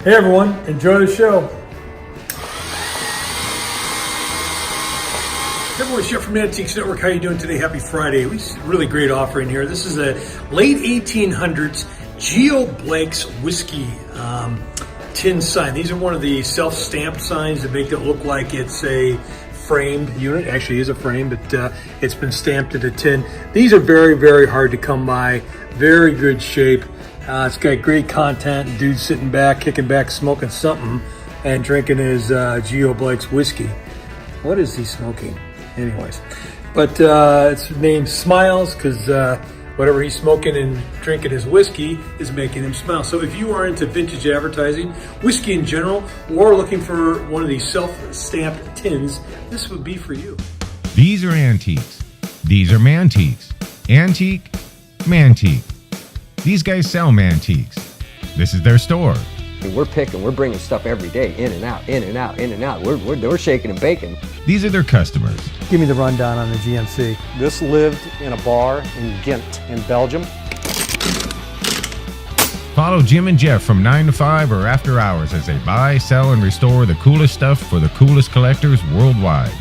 Hey everyone, enjoy the show. Hey everyone, Chef from Mantiques Network. How you doing today? Happy Friday. Really great offering here. This is a late 1800s Geo Blake's whiskey tin sign. These are one of the self-stamped signs that make it look like it's a framed unit. Actually is a frame, but it's been stamped into tin. These are very, very hard to come by. Very good shape. It's got great content. Dude sitting back, kicking back, smoking something and drinking his Geo Blake's whiskey. What is he smoking? Anyways, but it's named Smiles because whatever he's smoking and drinking his whiskey is making him smile. So if you are into vintage advertising, whiskey in general, or looking for one of these self-stamped tins, this would be for you. These are antiques. These are mantiques. Antique, mantique. These guys sell mantiques. This is their store. We're bringing stuff every day, in and out, in and out, in and out. We're shaking and baking. These are their customers. Give me the rundown on the GMC. This lived in a bar in Ghent in Belgium. Follow Jim and Jeff from 9 to 5 or after hours as they buy, sell, and restore the coolest stuff for the coolest collectors worldwide.